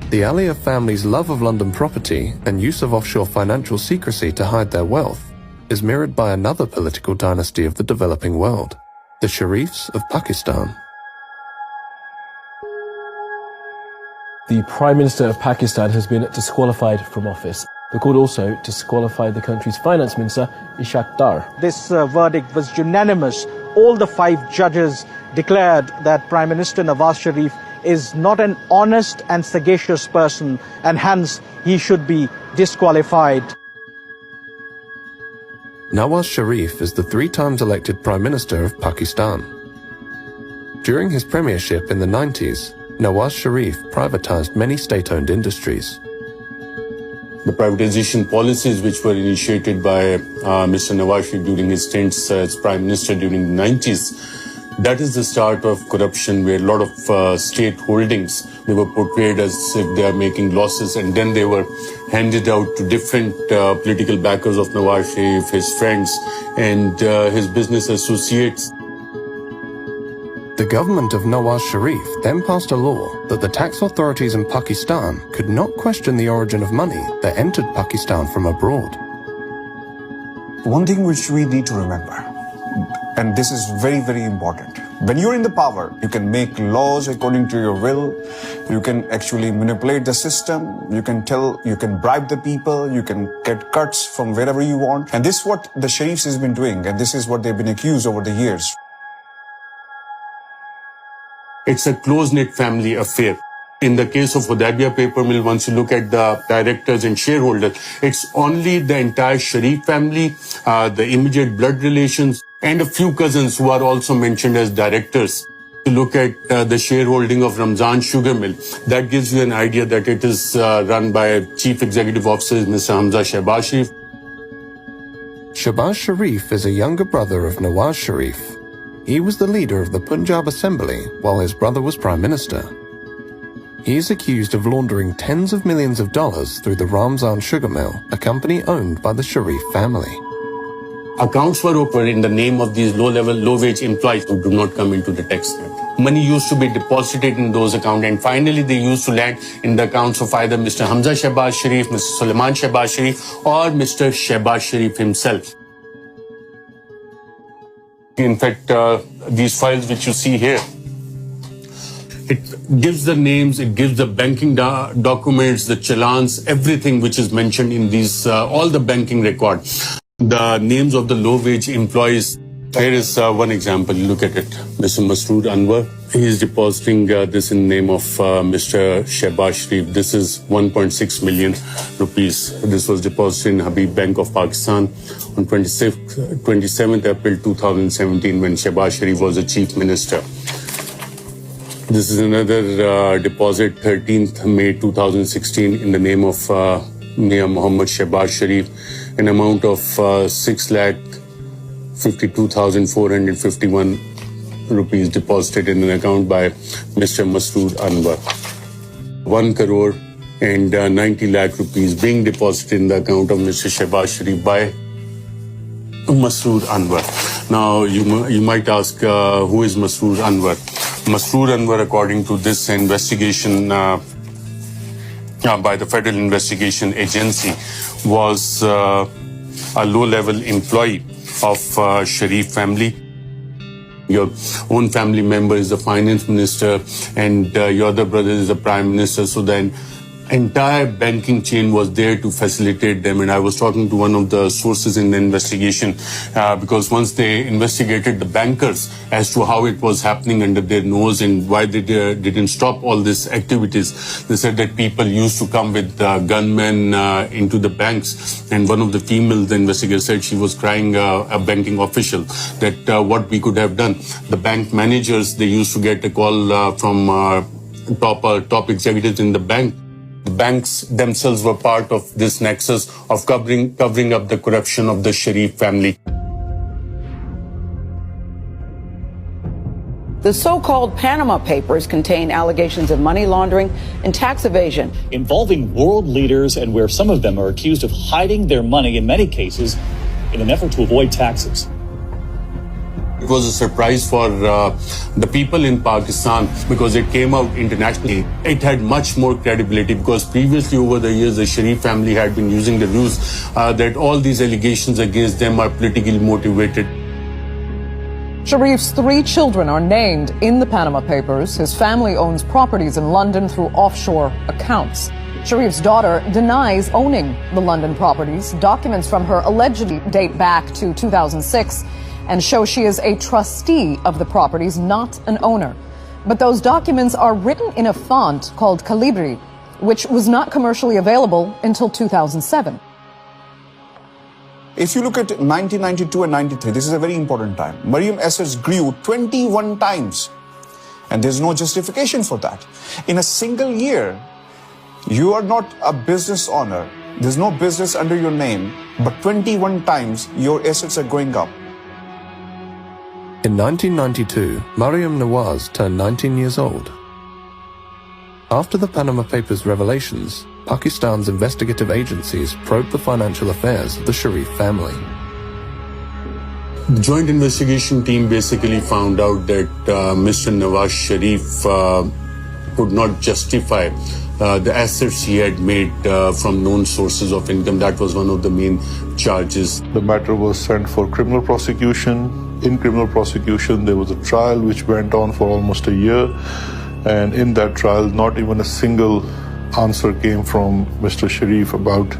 The Aliyah family's love of London property and use of offshore financial secrecy to hide their wealth is mirrored by another political dynasty of the developing world, the Sharifs of Pakistan. The Prime Minister of Pakistan has been disqualified from office. The court also disqualified the country's finance minister, Ishaq Dar. This verdict was unanimous. All the 5 judges declared that Prime Minister Nawaz Sharif is not an honest and sagacious person, and hence he should be disqualified. Nawaz Sharif is the 3 times elected Prime Minister of Pakistan. During his premiership in the 90s, Nawaz Sharif privatized many state-owned industries. The privatization policies which were initiated by Mr. Nawaz Sharif during his stints as Prime Minister during the 90s, that is the start of corruption, where a lot of state holdings, they were portrayed as if they are making losses, and then they were handed out to different political backers of Nawaz Sharif, his friends and his business associates. The government of Nawaz Sharif then passed a law that the tax authorities in Pakistan could not question the origin of money that entered Pakistan from abroad. One thing which we need to remember, and this is very, very important. When you're in the power, you can make laws according to your will. You can actually manipulate the system. You can bribe the people. You can get cuts from wherever you want. And this is what the Sharifs has been doing. And this is what they've been accused over the years. It's a close-knit family affair. In the case of Hudaybiyah paper mill, once you look at the directors and shareholders, it's only the entire Sharif family, the immediate blood relations, and a few cousins who are also mentioned as directors. To look at the shareholding of Ramzan sugar mill, that gives you an idea that it is run by Chief Executive Officer Mr. Hamza Shehbaz Sharif. Shehbaz Sharif is a younger brother of Nawaz Sharif. He was the leader of the Punjab Assembly while his brother was Prime Minister. He is accused of laundering tens of millions of dollars through the Ramzan sugar mill, a company owned by the Sharif family. Accounts were opened in the name of these low-level, low-wage employees who do not come into the tax net. Money used to be deposited in those accounts, and finally they used to land in the accounts of either Mr. Hamza Shehbaz Sharif, Mr. Sulaiman Shehbaz Sharif, or Mr. Shehbaz Sharif himself. In fact, these files which you see here, it gives the names, it gives the banking documents, the challans, everything which is mentioned in these, all the banking record. The names of the low-wage employees. Here is one example. Look at it. Mr. Masroor Anwar. He is depositing this in the name of Mr. Shehbaz Sharif. This is 1.6 million rupees. This was deposited in Habib Bank of Pakistan on 27th April 2017 when Shehbaz Sharif was the Chief Minister. This is another deposit, 13th May 2016, in the name of Mia Muhammad Shehbaz Sharif, an amount of 6,52,451 rupees deposited in an account by Mr. Masroor Anwar. 1 crore and 90 lakh rupees being deposited in the account of Mr. Shehbaz Sharif by Masroor Anwar. Now, you might ask, who is Masroor Anwar? Masroor Anwar, according to this investigation by the Federal Investigation Agency, was a low-level employee of Sharif family. Your own family member is the finance minister, and your other brother is the prime minister. So then entire banking chain was there to facilitate them. And I was talking to one of the sources in the investigation because once they investigated the bankers as to how it was happening under their nose and why they didn't stop all these activities, they said that people used to come with gunmen into the banks. And one of the female the investigator said she was crying a banking official that what we could have done. The bank managers, they used to get a call from top executives in the bank. The banks themselves were part of this nexus of covering up the corruption of the Sharif family. The so-called Panama Papers contain allegations of money laundering and tax evasion, involving world leaders, and where some of them are accused of hiding their money in many cases in an effort to avoid taxes. It was a surprise for the people in Pakistan because it came out internationally. It had much more credibility because previously over the years, the Sharif family had been using the views that all these allegations against them are politically motivated. Sharif's 3 children are named in the Panama Papers. His family owns properties in London through offshore accounts. Sharif's daughter denies owning the London properties. Documents from her allegedly date back to 2006 and show she is a trustee of the properties, not an owner. But those documents are written in a font called Calibri, which was not commercially available until 2007. If you look at 1992 and 93, this is a very important time. Mariam assets grew 21 times. And there's no justification for that. In a single year, you are not a business owner. There's no business under your name, but 21 times your assets are going up. In 1992, Mariam Nawaz turned 19 years old. After the Panama Papers revelations, Pakistan's investigative agencies probed the financial affairs of the Sharif family. The joint investigation team basically found out that Mr. Nawaz Sharif could not justify the assets he had made from known sources of income. That was one of the main charges. The matter was sent for criminal prosecution. In criminal prosecution, there was a trial which went on for almost a year. And in that trial, not even a single answer came from Mr. Sharif about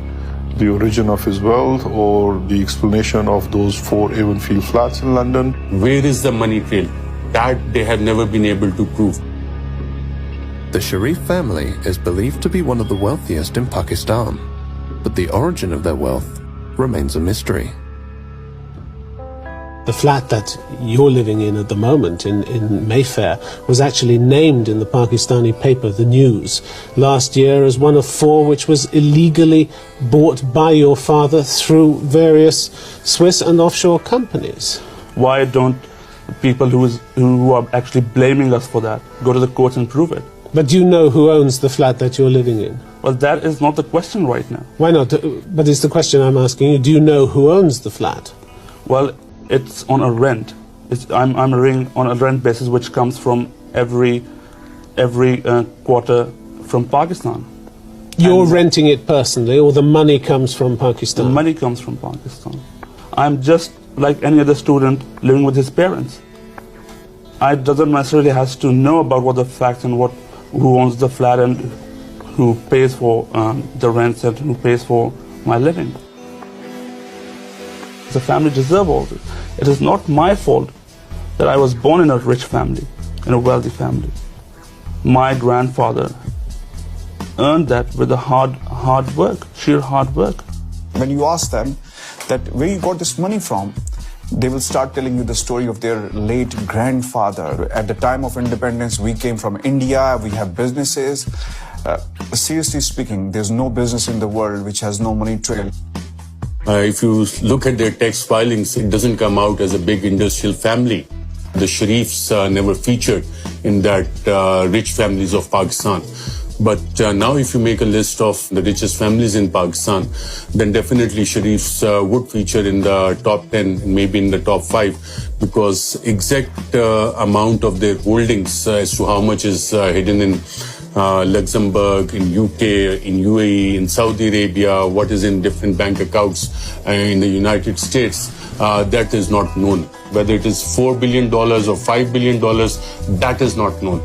the origin of his wealth or the explanation of those 4 Avonfield flats in London. Where is the money trail? That they have never been able to prove. The Sharif family is believed to be one of the wealthiest in Pakistan, but the origin of their wealth remains a mystery. The flat that you're living in at the moment in Mayfair was actually named in the Pakistani paper, The News, last year as one of 4 which was illegally bought by your father through various Swiss and offshore companies. Why don't people who are actually blaming us for that go to the courts and prove it? But do you know who owns the flat that you're living in? Well, that is not the question right now. Why not? But it's the question I'm asking you. Do you know who owns the flat? Well, it's on a rent. I'm living on a rent basis which comes from every quarter from Pakistan. You're renting it personally, or the money comes from Pakistan? The money comes from Pakistan. I'm just like any other student living with his parents. I doesn't necessarily has to know about what the facts and who owns the flat and who pays for the rents and who pays for my living. The family deserves all this. It is not my fault that I was born in a rich family, in a wealthy family. My grandfather earned that with a hard work, sheer hard work. When you ask them that where you got this money from, they will start telling you the story of their late grandfather. At the time of independence, we came from India, we have businesses. Seriously speaking, there's no business in the world which has no money trail. If you look at their tax filings, it doesn't come out as a big industrial family. The Sharifs never featured in that rich families of Pakistan. But now if you make a list of the richest families in Pakistan, then definitely Sharifs would feature in the top 10, maybe in the top 5, because exact amount of their holdings as to how much is hidden in Luxembourg, in UK, in UAE, in Saudi Arabia, what is in different bank accounts in the United States, that is not known. Whether it is $4 billion or $5 billion, that is not known.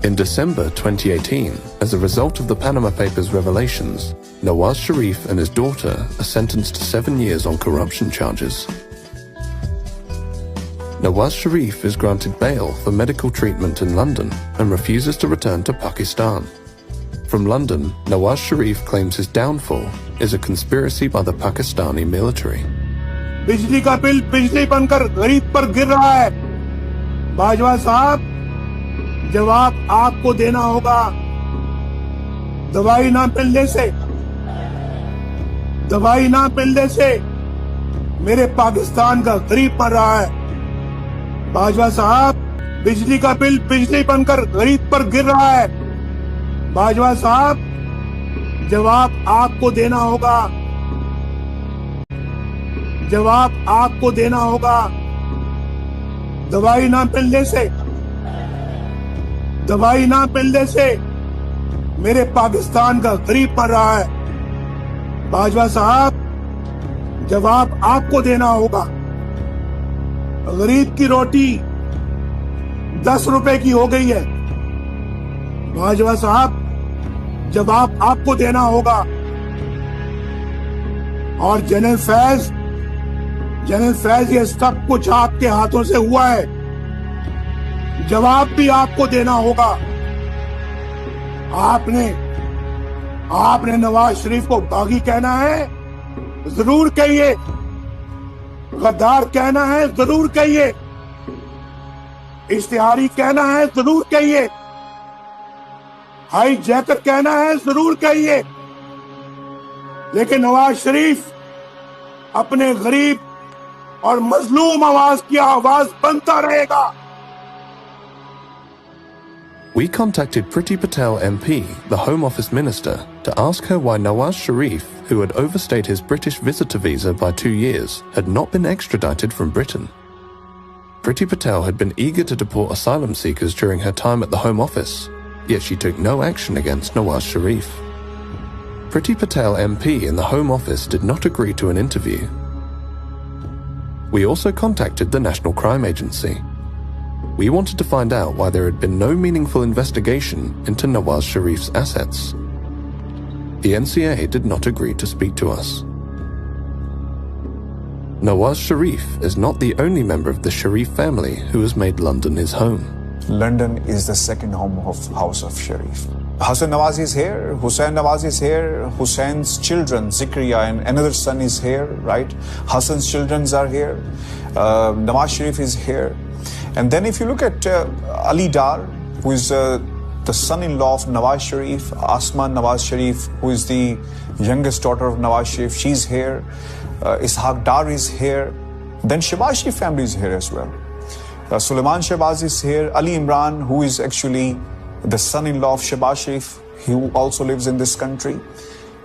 In December 2018, as a result of the Panama Papers revelations, Nawaz Sharif and his daughter are sentenced to 7 years on corruption charges. Nawaz Sharif is granted bail for medical treatment in London and refuses to return to Pakistan. From London, Nawaz Sharif claims his downfall is a conspiracy by the Pakistani military. बिजली का bill बिजली बनकर गरीब पर गिर रहा है। बाजवा साहब, जवाब आपको देना होगा। दवाई ना मिलने से मेरे पाकिस्तान का गरीब मर रहा है। बाजवा साहब, बिजली का बिल बिजली बनकर गरीब पर गिर रहा है। बाजवा साहब, जवाब आपको देना होगा। जवाब आपको देना होगा। दवाई ना मिलने से मेरे पाकिस्तान का गरीब मर रहा है। बाजवा साहब, जवाब आपको देना होगा। गरीब की रोटी 10 रुपए की हो गई है। बाजवा साहब, जवाब आपको देना होगा। और जनरल फैज, ये सब कुछ आपके हाथों से हुआ है। जवाब भी आपको देना होगा। आपने नवाज शरीफ को बागी कहना है, जरूर कहिए। गद्दार कहना है, जरूर कहिए। इश्तिहारी कहना है, जरूर कहिए। हाई जैकर कहना है, जरूर कहिए। लेकिन नवाज शरीफ अपने गरीब और मजलूम आवाज की आवाज बनता रहेगा। We contacted Priti Patel MP, the Home Office Minister, to ask her why Nawaz Sharif, who had overstayed his British visitor visa by 2 years, had not been extradited from Britain. Priti Patel had been eager to deport asylum seekers during her time at the Home Office, yet she took no action against Nawaz Sharif. Priti Patel MP in the Home Office did not agree to an interview. We also contacted the National Crime Agency. We wanted to find out why there had been no meaningful investigation into Nawaz Sharif's assets. The NCA did not agree to speak to us. Nawaz Sharif is not the only member of the Sharif family who has made London his home. London is the second home of House of Sharif. Hassan Nawaz is here, Hussein Nawaz is here, Hussein's children, Zikriya and another son is here, right? Hassan's children are here, Nawaz Sharif is here. And then if you look at Ali Dar, who is the son-in-law of Nawaz Sharif, Asma Nawaz Sharif, who is the youngest daughter of Nawaz Sharif, she's here. Ishaq Dar is here. Then Shehbaz Sharif family is here as well. Sulaiman Shehbaz is here. Ali Imran, who is actually the son-in-law of Shehbaz Sharif, who also lives in this country.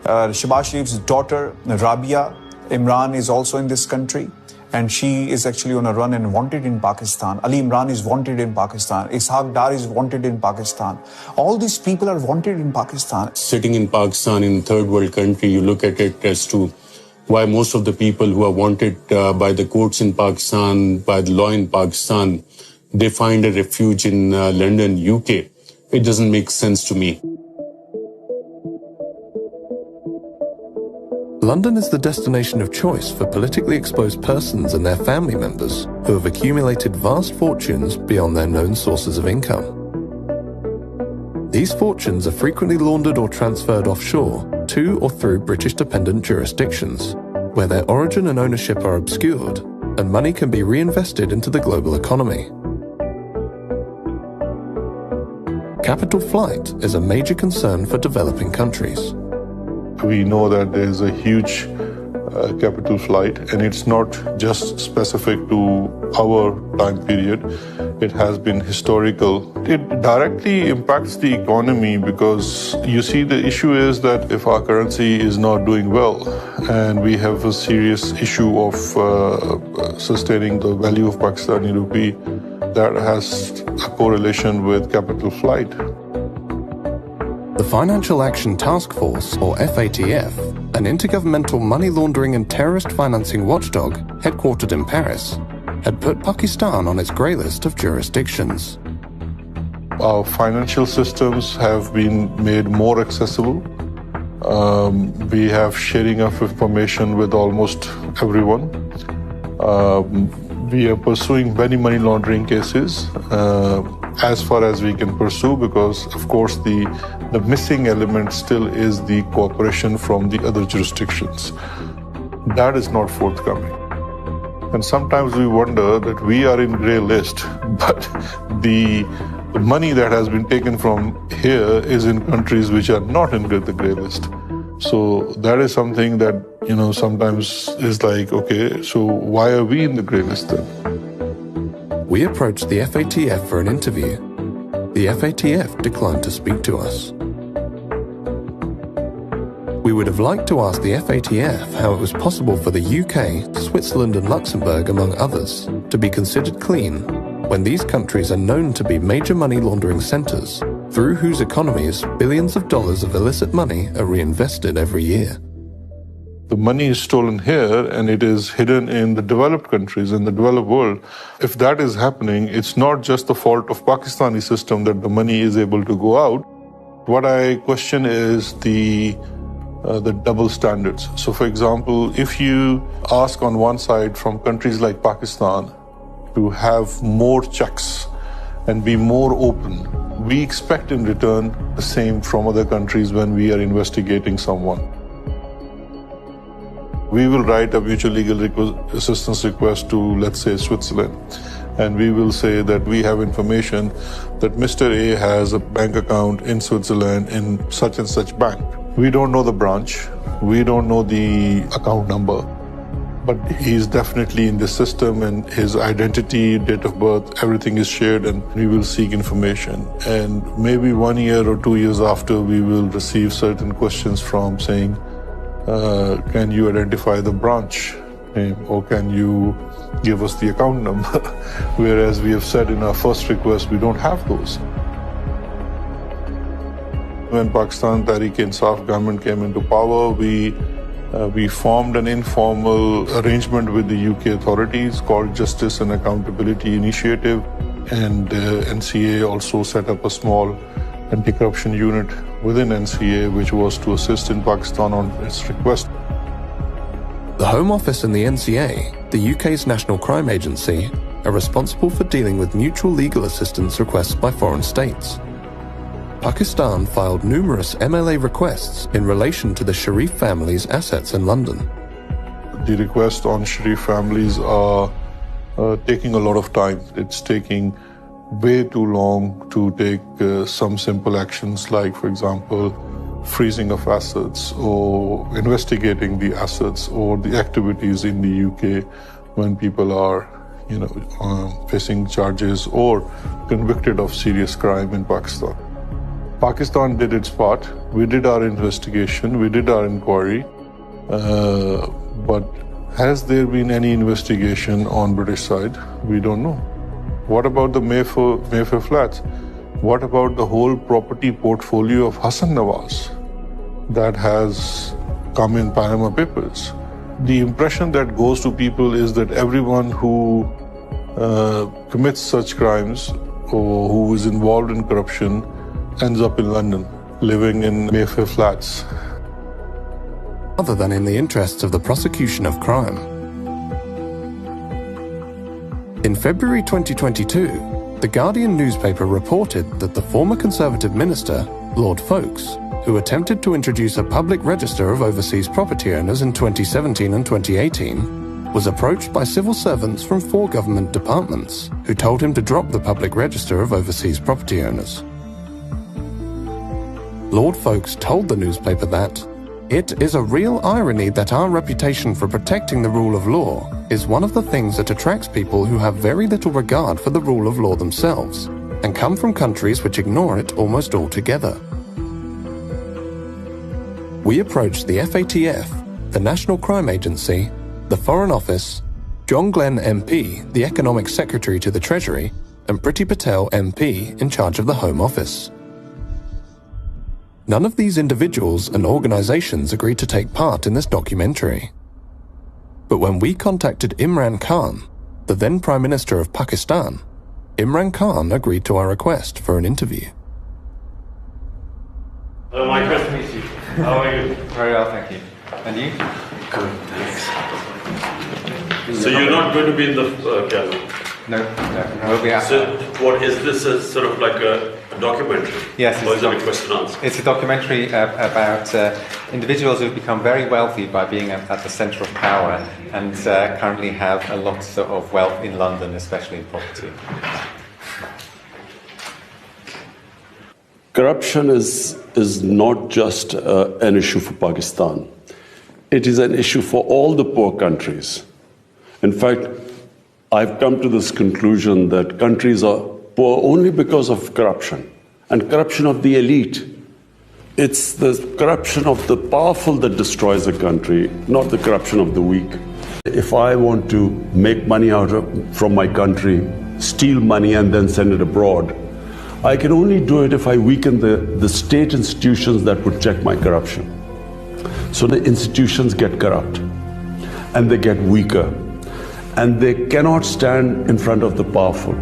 Shehbaz Sharif's daughter, Rabia Imran, is also in this country. And she is actually on a run and wanted in Pakistan. Ali Imran is wanted in Pakistan. Ishaq Dar is wanted in Pakistan. All these people are wanted in Pakistan. Sitting in Pakistan, in a third world country, you look at it as to why most of the people who are wanted by the courts in Pakistan, by the law in Pakistan, they find a refuge in London, UK. It doesn't make sense to me. London is the destination of choice for politically exposed persons and their family members who have accumulated vast fortunes beyond their known sources of income. These fortunes are frequently laundered or transferred offshore to or through British dependent jurisdictions, where their origin and ownership are obscured, and money can be reinvested into the global economy. Capital flight is a major concern for developing countries. We know that there is a huge capital flight, and it's not just specific to our time period. It has been historical. It directly impacts the economy because you see the issue is that if our currency is not doing well, and we have a serious issue of sustaining the value of Pakistani rupee, that has a correlation with capital flight. The Financial Action Task Force, or FATF, an intergovernmental money laundering and terrorist financing watchdog headquartered in Paris, had put Pakistan on its grey list of jurisdictions. Our financial systems have been made more accessible. We have sharing of information with almost everyone. We are pursuing many money laundering cases as far as we can pursue, because of course the missing element still is the cooperation from the other jurisdictions. That is not forthcoming. And sometimes we wonder that we are in grey list, but the money that has been taken from here is in countries which are not in the grey list. So that is something that, sometimes is like, okay, so why are we in the grey list then? We approached the FATF for an interview. The FATF declined to speak to us. We would have liked to ask the FATF how it was possible for the UK, Switzerland and Luxembourg, among others, to be considered clean when these countries are known to be major money laundering centres, through whose economies billions of dollars of illicit money are reinvested every year. The money is stolen here and it is hidden in the developed countries, in the developed world. If that is happening, it's not just the fault of Pakistani system that the money is able to go out. What I question is the double standards. So for example, if you ask on one side from countries like Pakistan to have more checks and be more open, we expect in return the same from other countries when we are investigating someone. We will write a mutual legal assistance request to, let's say, Switzerland, and we will say that we have information that Mr. A has a bank account in Switzerland in such and such bank. We don't know the branch, we don't know the account number, but he's definitely in the system and his identity, date of birth, everything is shared, and we will seek information. And maybe 1 year or 2 years after, we will receive certain questions from saying, can you identify the branch name, or can you give us the account number? Whereas we have said in our first request, we don't have those. When Pakistan Tehreek-e-Insaf government came into power, we formed an informal arrangement with the UK authorities called Justice and Accountability Initiative, and NCA also set up a small anti-corruption unit within NCA, which was to assist in Pakistan on its request. The Home Office and the NCA, the UK's national crime agency, are responsible for dealing with mutual legal assistance requests by foreign states. Pakistan filed numerous MLA requests in relation to the Sharif family's assets in London. The requests on Sharif families are taking a lot of time. It's taking way too long to take some simple actions like, for example, freezing of assets or investigating the assets or the activities in the UK when people are, facing charges or convicted of serious crime in Pakistan. Pakistan did its part. We did our investigation, we did our inquiry, but has there been any investigation on British side? We don't know. What about the Mayfair flats? What about the whole property portfolio of Hassan Nawaz that has come in Panama Papers? The impression that goes to people is that everyone who commits such crimes or who is involved in corruption ends up in London, living in Mayfair flats. Other than in the interests of the prosecution of crime. In February 2022, The Guardian newspaper reported that the former Conservative minister, Lord Folkes, who attempted to introduce a public register of overseas property owners in 2017 and 2018, was approached by civil servants from 4 government departments who told him to drop the public register of overseas property owners. Lord Folkes told the newspaper that it is a real irony that our reputation for protecting the rule of law is one of the things that attracts people who have very little regard for the rule of law themselves and come from countries which ignore it almost altogether. We approached the FATF, the National Crime Agency, the Foreign Office, John Glenn MP, the Economic Secretary to the Treasury, and Priti Patel MP in charge of the Home Office. None of these individuals and organizations agreed to take part in this documentary. But when we contacted Imran Khan, the then Prime Minister of Pakistan, Imran Khan agreed to our request for an interview. Hello, Mike. Nice to meet you. How are you? Very well, thank you. And you? Good, thanks. So you're not going to be in the camera? No, we'll be out. So what is this, sort of like a documentary? Yes. Or is it a question and answer? It's a documentary about individuals who've become very wealthy by being at the centre of power and currently have a lot of wealth in London, especially in property. Corruption is not just an issue for Pakistan. It is an issue for all the poor countries. In fact, I've come to this conclusion that countries are poor only because of corruption, and corruption of the elite. It's the corruption of the powerful that destroys a country, not the corruption of the weak. If I want to make money from my country, steal money and then send it abroad, I can only do it if I weaken the state institutions that would check my corruption. So the institutions get corrupt and they get weaker and they cannot stand in front of the powerful.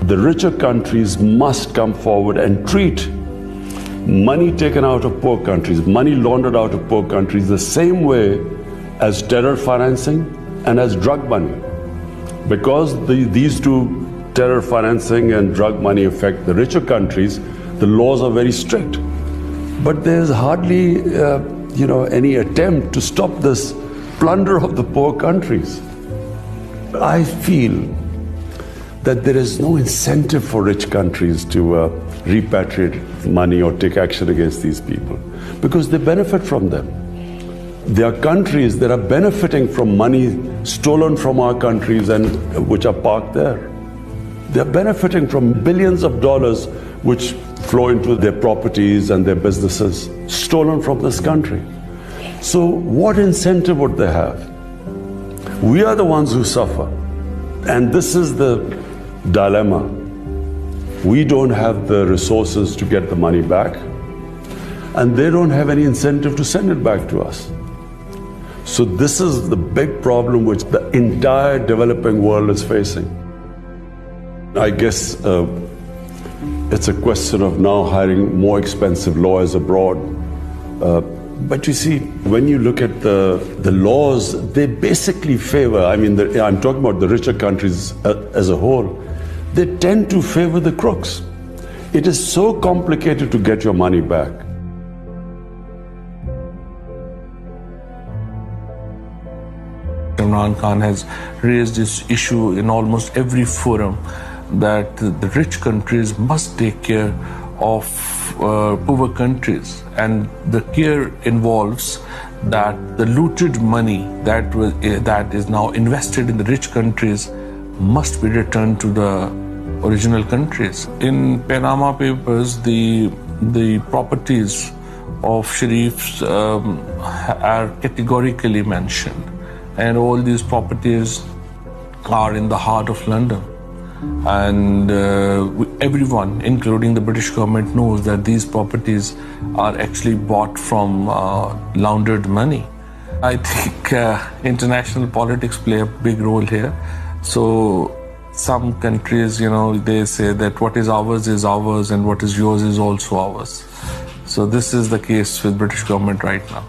The richer countries must come forward and treat money taken out of poor countries, money laundered out of poor countries the same way as terror financing and as drug money. Because these two, terror financing and drug money, affect the richer countries, the laws are very strict. But there's hardly any attempt to stop this plunder of the poor countries. I feel that there is no incentive for rich countries to repatriate money or take action against these people because they benefit from them. There are countries that are benefiting from money stolen from our countries and which are parked there. They're benefiting from billions of dollars which flow into their properties and their businesses, stolen from this country. So what incentive would they have? We are the ones who suffer. And this is the dilemma. We don't have the resources to get the money back, and they don't have any incentive to send it back to us. So this is the big problem which the entire developing world is facing. I guess it's a question of now hiring more expensive lawyers abroad. But you see, when you look at the laws, they basically favor, I'm talking about the richer countries as a whole, they tend to favor the crooks. It is so complicated to get your money back. Imran Khan has raised this issue in almost every forum that the rich countries must take care of poor countries, and the care involves that the looted money that is now invested in the rich countries must be returned to the original countries. In Panama Papers, the properties of Sharifs are categorically mentioned, and all these properties are in the heart of London. And everyone, including the British government, knows that these properties are actually bought from laundered money. I think international politics play a big role here. So some countries, they say that what is ours and what is yours is also ours. So this is the case with British government right now.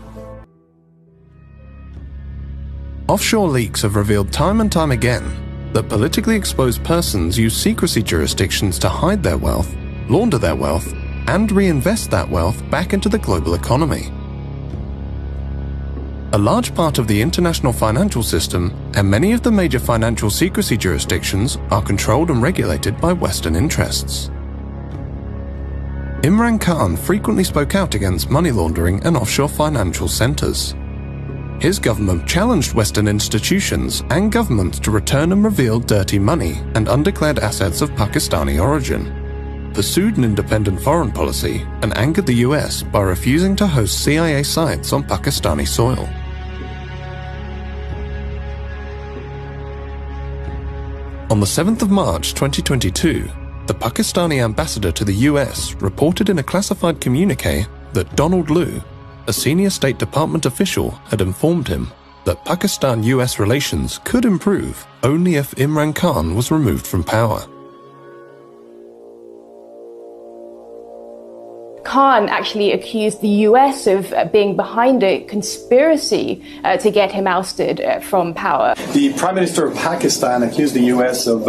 Offshore leaks have revealed time and time again that politically exposed persons use secrecy jurisdictions to hide their wealth, launder their wealth, and reinvest that wealth back into the global economy. A large part of the international financial system and many of the major financial secrecy jurisdictions are controlled and regulated by Western interests. Imran Khan frequently spoke out against money laundering and offshore financial centers. His government challenged Western institutions and governments to return and reveal dirty money and undeclared assets of Pakistani origin, pursued an independent foreign policy, and angered the US by refusing to host CIA sites on Pakistani soil. On the 7th of March 2022, the Pakistani ambassador to the US reported in a classified communique that Donald Lu, a senior State Department official, had informed him that Pakistan-US relations could improve only if Imran Khan was removed from power. Khan actually accused the US of being behind a conspiracy to get him ousted from power. The Prime Minister of Pakistan accused the US of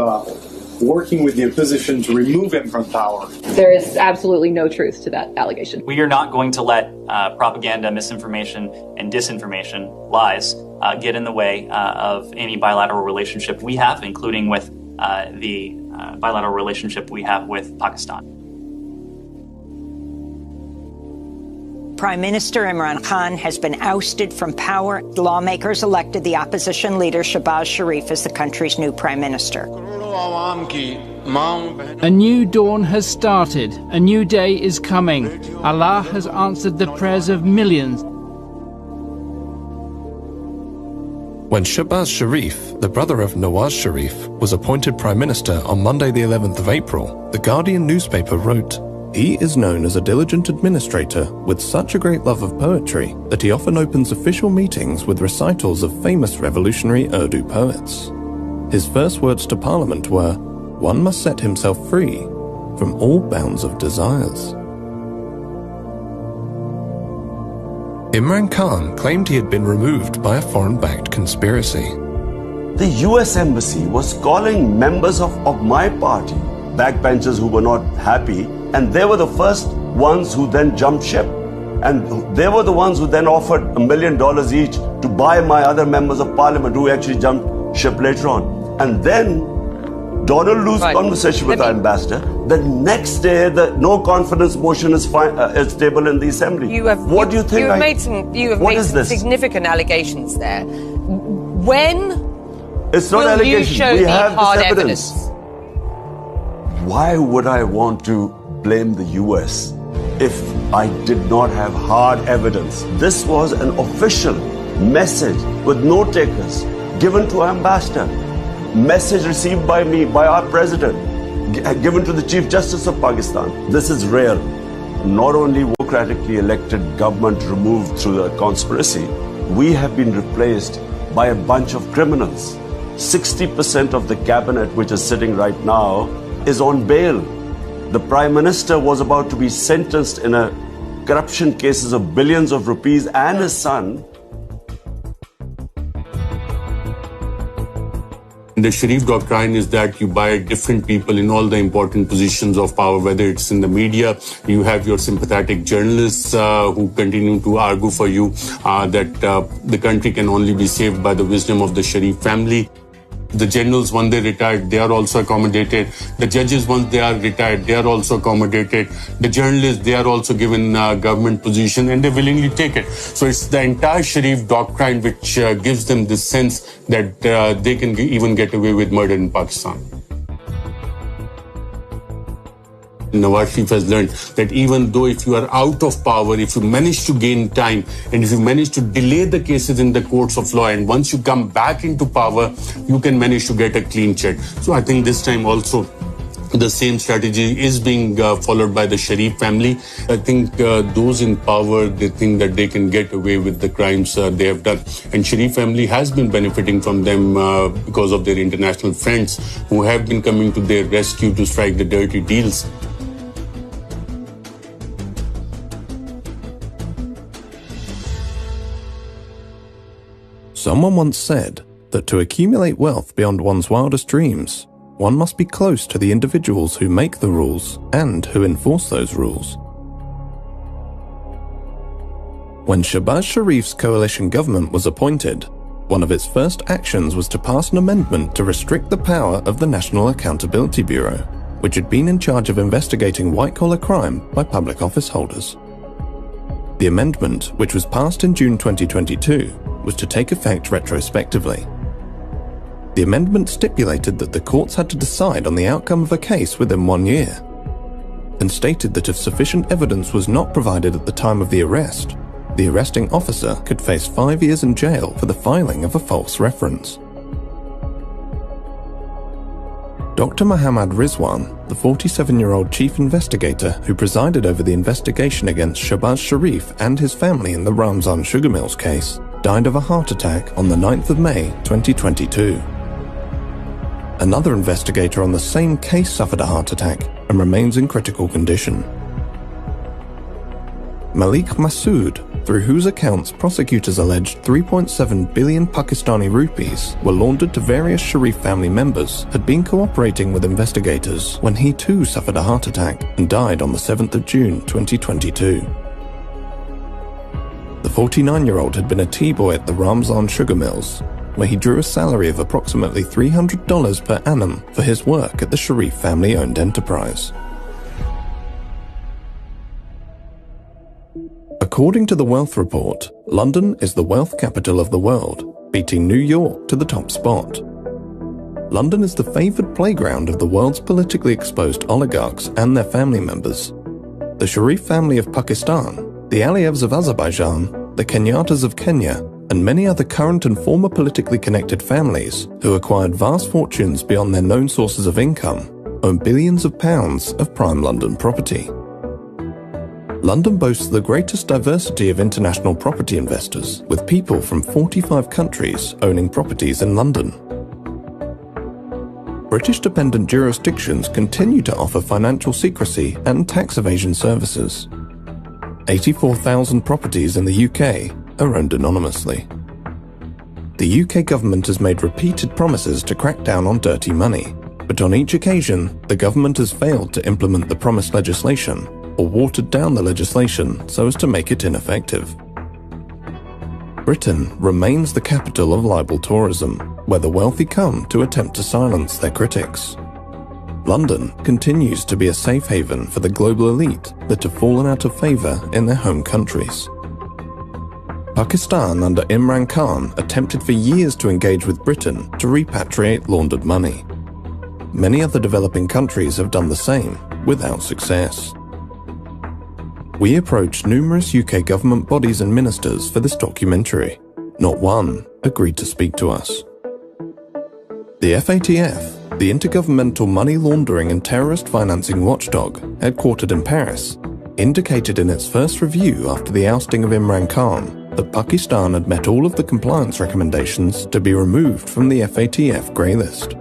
working with the opposition to remove him from power. There is absolutely no truth to that allegation. We are not going to let propaganda, misinformation, and disinformation, lies, get in the way of any bilateral relationship we have, including with the bilateral relationship we have with Pakistan. Prime Minister Imran Khan has been ousted from power. Lawmakers elected the opposition leader Shahbaz Sharif as the country's new prime minister. A new dawn has started. A new day is coming. Allah has answered the prayers of millions. When Shahbaz Sharif, the brother of Nawaz Sharif, was appointed Prime Minister on Monday the 11th of April, the Guardian newspaper wrote, "He is known as a diligent administrator with such a great love of poetry that he often opens official meetings with recitals of famous revolutionary Urdu poets. His first words to Parliament were, 'One must set himself free from all bounds of desires.'" Imran Khan claimed he had been removed by a foreign-backed conspiracy. The US Embassy was calling members of my party, backbenchers who were not happy, and they were the first ones who then jumped ship. And they were the ones who then offered $1 million each to buy my other members of parliament who actually jumped ship later on. And then Donald Lu's conversation with our ambassador, the next day the no confidence motion is tabled in the assembly. What do you think? You have made some significant allegations there. When it's not will allegations. You show we the have hard this evidence. Why would I want to blame the US if I did not have hard evidence? This was an official message with note takers given to our ambassador. Message received by me, by our president, given to the Chief Justice of Pakistan. This is real. Not only democratically elected government removed through the conspiracy, we have been replaced by a bunch of criminals. 60% of the cabinet, which is sitting right now, is on bail. The Prime Minister was about to be sentenced in a corruption cases of billions of rupees, and his son. The Sharif doctrine is that you buy different people in all the important positions of power, whether it's in the media, you have your sympathetic journalists who continue to argue for you that the country can only be saved by the wisdom of the Sharif family. The generals, when they retired, they are also accommodated. The judges, once they are retired, they are also accommodated. The journalists, they are also given government position and they willingly take it. So it's the entire Sharif doctrine which gives them this sense that they can even get away with murder in Pakistan. Nawaz Sharif has learned that even though if you are out of power, if you manage to gain time and if you manage to delay the cases in the courts of law, and once you come back into power, you can manage to get a clean check. So I think this time also the same strategy is being followed by the Sharif family. I think those in power, they think that they can get away with the crimes they have done. And Sharif family has been benefiting from them because of their international friends who have been coming to their rescue to strike the dirty deals. Someone once said that to accumulate wealth beyond one's wildest dreams, one must be close to the individuals who make the rules and who enforce those rules. When Shahbaz Sharif's coalition government was appointed, one of its first actions was to pass an amendment to restrict the power of the National Accountability Bureau, which had been in charge of investigating white-collar crime by public office holders. The amendment, which was passed in June 2022, was to take effect retrospectively. The amendment stipulated that the courts had to decide on the outcome of a case within 1 year, and stated that if sufficient evidence was not provided at the time of the arrest, the arresting officer could face 5 years in jail for the filing of a false reference. Dr. Muhammad Rizwan, the 47-year-old chief investigator who presided over the investigation against Shahbaz Sharif and his family in the Ramzan sugar mills case, died of a heart attack on the 9th of May 2022. Another investigator on the same case suffered a heart attack and remains in critical condition. Malik Masood, through whose accounts prosecutors alleged 3.7 billion Pakistani rupees were laundered to various Sharif family members, had been cooperating with investigators when he too suffered a heart attack and died on the 7th of June 2022. The 49-year-old had been a tea boy at the Ramzan sugar mills, where he drew a salary of approximately $300 per annum for his work at the Sharif family-owned enterprise. According to the Wealth Report, London is the wealth capital of the world, beating New York to the top spot. London is the favoured playground of the world's politically exposed oligarchs and their family members. The Sharif family of Pakistan, the Aliyevs of Azerbaijan, the Kenyatas of Kenya, and many other current and former politically connected families who acquired vast fortunes beyond their known sources of income own billions of pounds of prime London property. London boasts the greatest diversity of international property investors, with people from 45 countries owning properties in London. British-dependent jurisdictions continue to offer financial secrecy and tax evasion services. 84,000 properties in the UK are owned anonymously. The UK government has made repeated promises to crack down on dirty money, but on each occasion, the government has failed to implement the promised legislation or watered down the legislation so as to make it ineffective. Britain remains the capital of libel tourism, where the wealthy come to attempt to silence their critics. London continues to be a safe haven for the global elite that have fallen out of favour in their home countries. Pakistan under Imran Khan attempted for years to engage with Britain to repatriate laundered money. Many other developing countries have done the same, without success. We approached numerous UK government bodies and ministers for this documentary. Not one agreed to speak to us. The FATF, the Intergovernmental Money Laundering and Terrorist Financing Watchdog, headquartered in Paris, indicated in its first review after the ousting of Imran Khan that Pakistan had met all of the compliance recommendations to be removed from the FATF grey list.